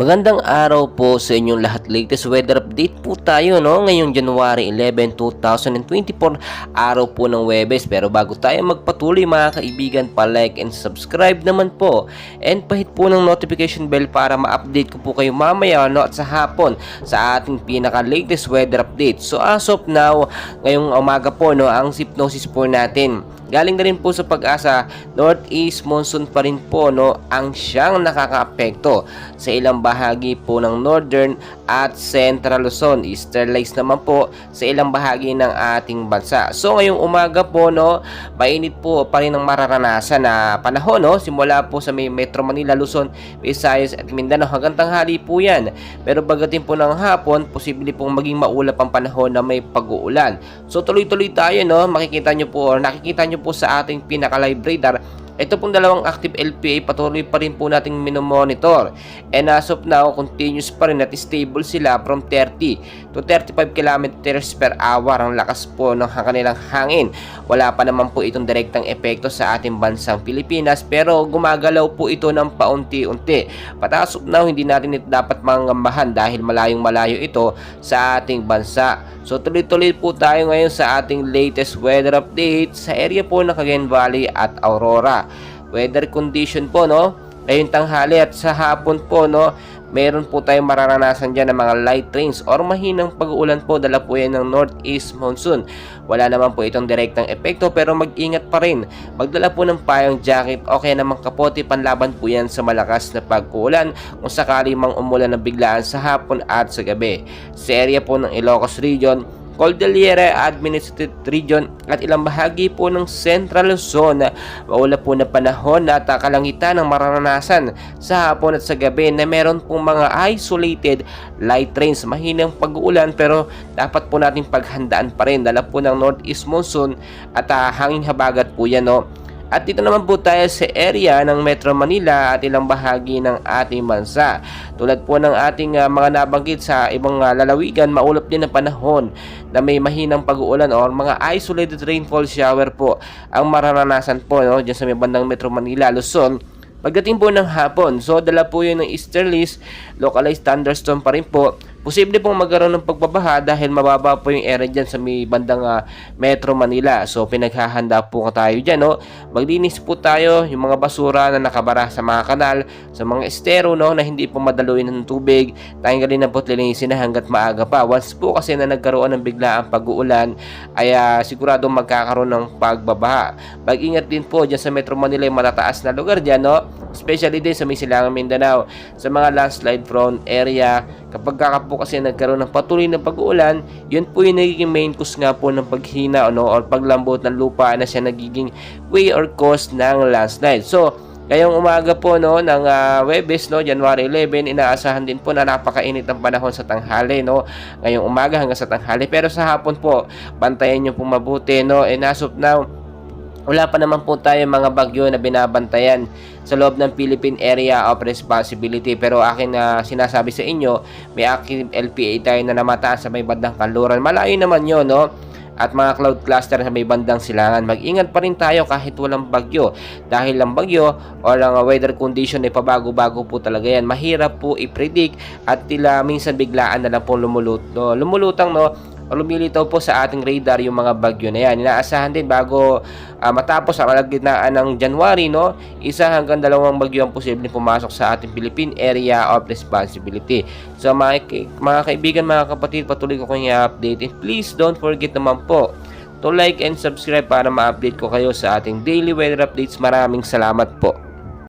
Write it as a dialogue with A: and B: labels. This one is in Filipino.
A: Magandang araw po sa inyong lahat. Latest weather update po tayo ngayong January 11, 2024, araw po ng Huwebes. Pero bago tayo magpatuloy mga kaibigan, pa-like and subscribe naman po. And pahit po ng notification bell para ma-update ko po kayo mamaya at sa hapon sa ating pinaka-latest weather update. So as of now, ngayong umaga po ang hypnosis po natin. Galing na rin po sa Pag-asa, northeast monsoon pa rin po ang siyang nakakaapekto sa ilang bahagi po ng northern at central Luzon. Easterlies naman po sa ilang bahagi ng ating bansa. So ngayong umaga po mainit po pa rin ang mararanasan na panahon simula po sa may Metro Manila, Luzon, Visayas at Mindanao hanggang tanghali po yan. Pero bagatin po ng hapon, posible pong maging maulap ang panahon na may pag-uulan. So tuloy-tuloy tayo makikita nyo po or nakikita nyo po sa ating pinaka-live radar. Ito pong dalawang active LPA patuloy pa rin po nating minomonitor. And as of now, continuous pa rin at stable sila from 30 to 35 kilometers per hour ang lakas po ng kanilang hangin. Wala pa naman po itong direktang epekto sa ating bansang Pilipinas pero gumagalaw po ito ng paunti-unti. But as of now, hindi natin ito dapat mangambahan dahil malayong-malayo ito sa ating bansa. So tuloy-tuloy po tayo ngayon sa ating latest weather update sa area po ng Cagayan Valley at Aurora. Weather condition po ngayong tanghali at sa hapon po meron po tayong mararanasan dyan ng mga light rains or mahinang pag-uulan po, dala po yan ng northeast monsoon. Wala naman po itong direktang epekto pero mag-ingat pa rin. Magdala po ng payong jacket o kaya naman kapote, panlaban po yan sa malakas na pag-uulan kung sakali mang umulan na biglaan sa hapon at sa gabi. Sa area po ng Ilocos Region, Cordillera Administrative Region at ilang bahagi po ng Central Luzon, maulap po na panahon at kalangitan ng mararanasan sa hapon at sa gabi na meron pong mga isolated light rains, mahinang pag-uulan pero dapat po natin paghandaan pa rin. Dala po ng northeast monsoon at hanging habagat po yan At dito naman po tayo sa area ng Metro Manila at ilang bahagi ng ating bansa. Tulad po ng ating mga nabanggit sa ibang lalawigan, maulap din ang panahon na may mahinang pag-uulan or mga isolated rainfall shower po ang mararanasan po dyan sa may bandang Metro Manila, Luzon. Pagdating po ng hapon, so dala po yun ng easterlies, localized thunderstorm pa rin po. Posible pong magkaroon ng pagbabaha dahil mababa po yung area dyan sa may bandang Metro Manila. So pinaghahanda po tayo dyan Maglinis po tayo yung mga basura na nakabara sa mga kanal, sa mga estero na hindi po madaluin ng tubig. Tanggalin na po linisin na hanggat maaga pa. Once po kasi na nagkaroon ng biglaang pag-uulan ay sigurado magkakaroon ng pagbabaha. Mag-ingat din po dyan sa Metro Manila yung matataas na lugar dyan especially din sa may Silangang Mindanao, sa mga landslide prone area. Kapag po kasi nagkaroon ng patuloy na pag-uulan, yun po yung nagiging main cause nga po ng paghina or paglambot ng lupa na siya nagiging way or cause ng landslide. So ngayong umaga po ng Huwebes January 11, inaasahan din po na napakainit ang panahon sa tanghali ngayong umaga hanggang sa tanghali. Pero sa hapon po, bantayan nyo po mabuti and as of now, wala pa naman po tayo mga bagyo na binabantayan sa loob ng Philippine Area of Responsibility. Pero akin na sinasabi sa inyo, may active LPA tayo na namataan sa may bandang kanluran. Malayo naman yun at mga cloud cluster sa may bandang silangan. Mag-ingat pa rin tayo kahit walang bagyo. Dahil ang bagyo o ang weather condition ay pabago-bago po talaga yan. Mahirap po i-predict at tila minsan biglaan na lang po lumulutang lumilitaw po sa ating radar yung mga bagyo na yan. Inaasahan din bago matapos ang kalagitnaan ng January, 1 hanggang 2 bagyo ang posibleng pumasok sa ating Philippine Area of Responsibility. So mga kaibigan, mga kapatid, patuloy ko kayong i-update. And please don't forget naman po to like and subscribe para ma-update ko kayo sa ating daily weather updates. Maraming salamat po.